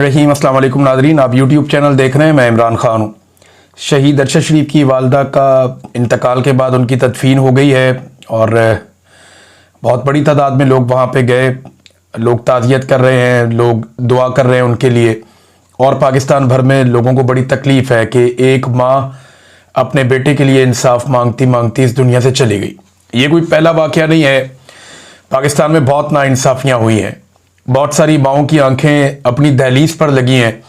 रहीम अस्सलाम वालेकुम नाज़रीन, आप यूट्यूब चैनल देख रहे हैं। मैं इमरान ख़ान हूँ। शहीद अरशद शरीफ की वालदा का इंतकाल के बाद उनकी तदफीन हो गई है और बहुत बड़ी तादाद में लोग वहाँ पे गए। लोग ताज़ियत कर रहे हैं, लोग दुआ कर रहे हैं उनके लिए। और पाकिस्तान भर में लोगों को बड़ी तकलीफ़ है कि एक माँ अपने बेटे के लिए इंसाफ मांगती मांगती इस दुनिया से चली गई। ये कोई पहला वाक़या नहीं है। पाकिस्तान में बहुत नाइंसाफ़ियाँ हुई हैं। बहुत सारी माओं की आंखें अपनी दहलीज पर लगी हैं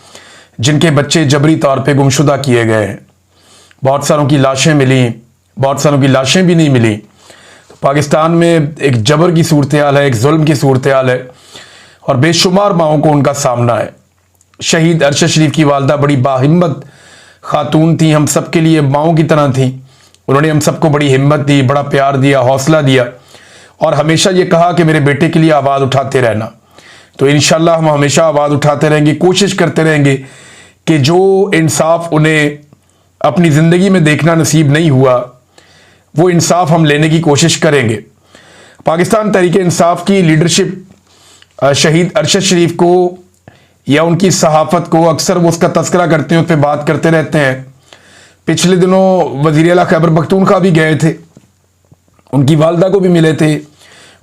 जिनके बच्चे जबरी तौर पे गुमशुदा किए गए हैं। बहुत सारों की लाशें मिली, बहुत सारों की लाशें भी नहीं मिली। तो पाकिस्तान में एक जबर की सूरत हाल है, एक जुल्म की सूरत हाल है और बेशुमार माओं को उनका सामना है। शहीद अरशद शरीफ की वालदा बड़ी बाहिम्मत खातून थी, हम सब के लिए माओं की तरह थी। उन्होंने हम सबको बड़ी हिम्मत दी, बड़ा प्यार दिया, हौसला दिया और हमेशा ये कहा कि मेरे बेटे के लिए आवाज़ उठाते रहना। तो इंशाल्लाह हम हमेशा आवाज़ उठाते रहेंगे, कोशिश करते रहेंगे कि जो इंसाफ उन्हें अपनी ज़िंदगी में देखना नसीब नहीं हुआ वो इंसाफ हम लेने की कोशिश करेंगे। पाकिस्तान तहरीक इंसाफ की लीडरशिप शहीद अरशद शरीफ को या उनकी सहाफ़त को अक्सर वो उसका तस्करा करते हैं, उस पर बात करते रहते हैं। पिछले दिनों वज़ीर आला खैबर पख्तूनख्वा भी गए थे, उनकी वालदा को भी मिले थे,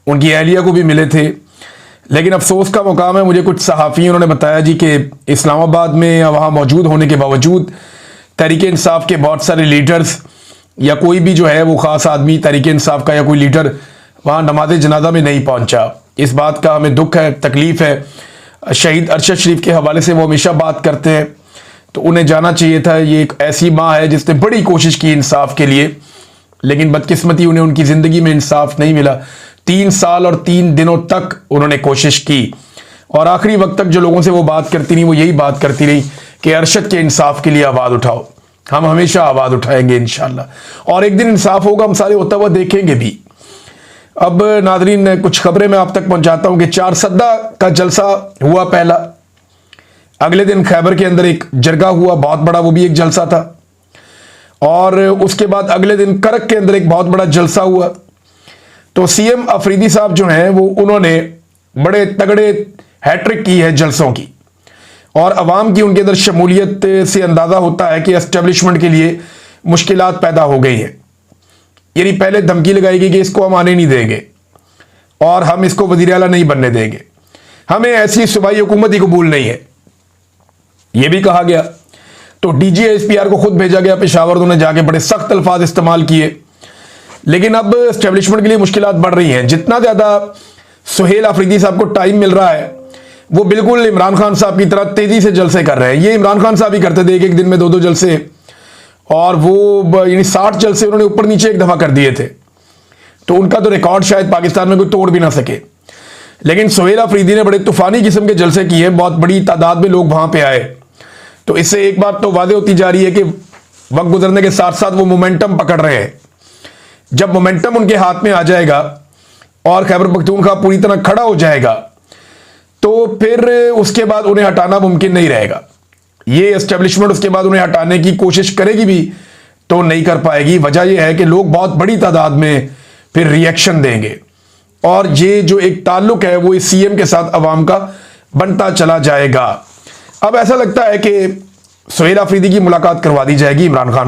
उनकी अहलिया को भी मिले थे। लेकिन अफसोस का मुकाम है, मुझे कुछ सहाफ़ी उन्होंने बताया जी कि इस्लामाबाद में या वहाँ मौजूद होने के बावजूद तहरीक इंसाफ के बहुत सारे लीडर्स या कोई भी जो है वो ख़ास आदमी तहरीक इंसाफ का या कोई लीडर वहाँ नमाज जनाजा में नहीं पहुँचा। इस बात का हमें दुख है, तकलीफ़ है। शहीद अरशद शरीफ के हवाले से वो हमेशा बात करते हैं, तो उन्हें जाना चाहिए था। ये एक ऐसी माँ है जिसने बड़ी कोशिश की इंसाफ के लिए, लेकिन बदकिस्मती उन्हें उनकी ज़िंदगी में इंसाफ नहीं मिला। 3 साल और 3 दिनों तक उन्होंने कोशिश की और आखिरी वक्त तक जो लोगों से वो बात करती रही वो यही बात करती रही कि अरशद के इंसाफ के लिए आवाज़ उठाओ। हम हमेशा आवाज़ उठाएंगे इंशाल्लाह और एक दिन इंसाफ होगा, हम सारे होता हुआ देखेंगे भी। अब नाज़रीन, कुछ खबरें मैं आप तक पहुंचाता हूं कि 4 सद्दा का जलसा हुआ पहला। अगले दिन खैबर के अंदर एक जरगा हुआ बहुत बड़ा, वो भी एक जलसा था। और उसके बाद अगले दिन करक के अंदर एक बहुत बड़ा जलसा हुआ। तो सीएम अफरीदी साहब जो हैं वो उन्होंने बड़े तगड़े हैट्रिक की है जलसों की और अवाम की उनके अंदर शमूलियत से अंदाज़ा होता है कि एस्टेब्लिशमेंट के लिए मुश्किलात पैदा हो गई हैं। यानी पहले धमकी लगाई गई कि इसको हम आने नहीं देंगे और हम इसको वज़ीर आला नहीं बनने देंगे, हमें ऐसी सूबाई हुकूमत ही कबूल नहीं है, यह भी कहा गया। तो DGSPR को खुद भेजा गया पेशावर, उन्होंने जाके बड़े सख्त अल्फाज इस्तेमाल किए। लेकिन अब एस्टेब्लिशमेंट के लिए मुश्किलात बढ़ रही हैं। जितना ज़्यादा सुहेल अफरीदी साहब को टाइम मिल रहा है वो बिल्कुल इमरान खान साहब की तरह तेज़ी से जलसे कर रहे हैं। ये इमरान खान साहब ही करते थे, एक दिन में 2-2 जलसे, और वो यानी 60 जलसे उन्होंने ऊपर नीचे एक दफ़ा कर दिए थे। तो उनका तो रिकॉर्ड शायद पाकिस्तान में कोई तोड़ भी ना सके। लेकिन सुहेल अफरीदी ने बड़े तूफ़ानी किस्म के जलसे किए, बहुत बड़ी तादाद में लोग वहाँ पर आए। तो इससे एक बात तो वाज़ेह होती जा रही है कि वक्त गुजरने के साथ साथ वो मोमेंटम पकड़ रहे हैं। जब मोमेंटम उनके हाथ में आ जाएगा और खैबर पख्तूनख्वा पूरी तरह खड़ा हो जाएगा तो फिर उसके बाद उन्हें हटाना मुमकिन नहीं रहेगा। ये एस्टेब्लिशमेंट उसके बाद उन्हें हटाने की कोशिश करेगी भी तो नहीं कर पाएगी। वजह यह है कि लोग बहुत बड़ी तादाद में फिर रिएक्शन देंगे और ये जो एक ताल्लुक है वो इस सीएम के साथ अवाम का बनता चला जाएगा। अब ऐसा लगता है कि सुहेल अफरीदी की मुलाकात करवा दी जाएगी इमरान खान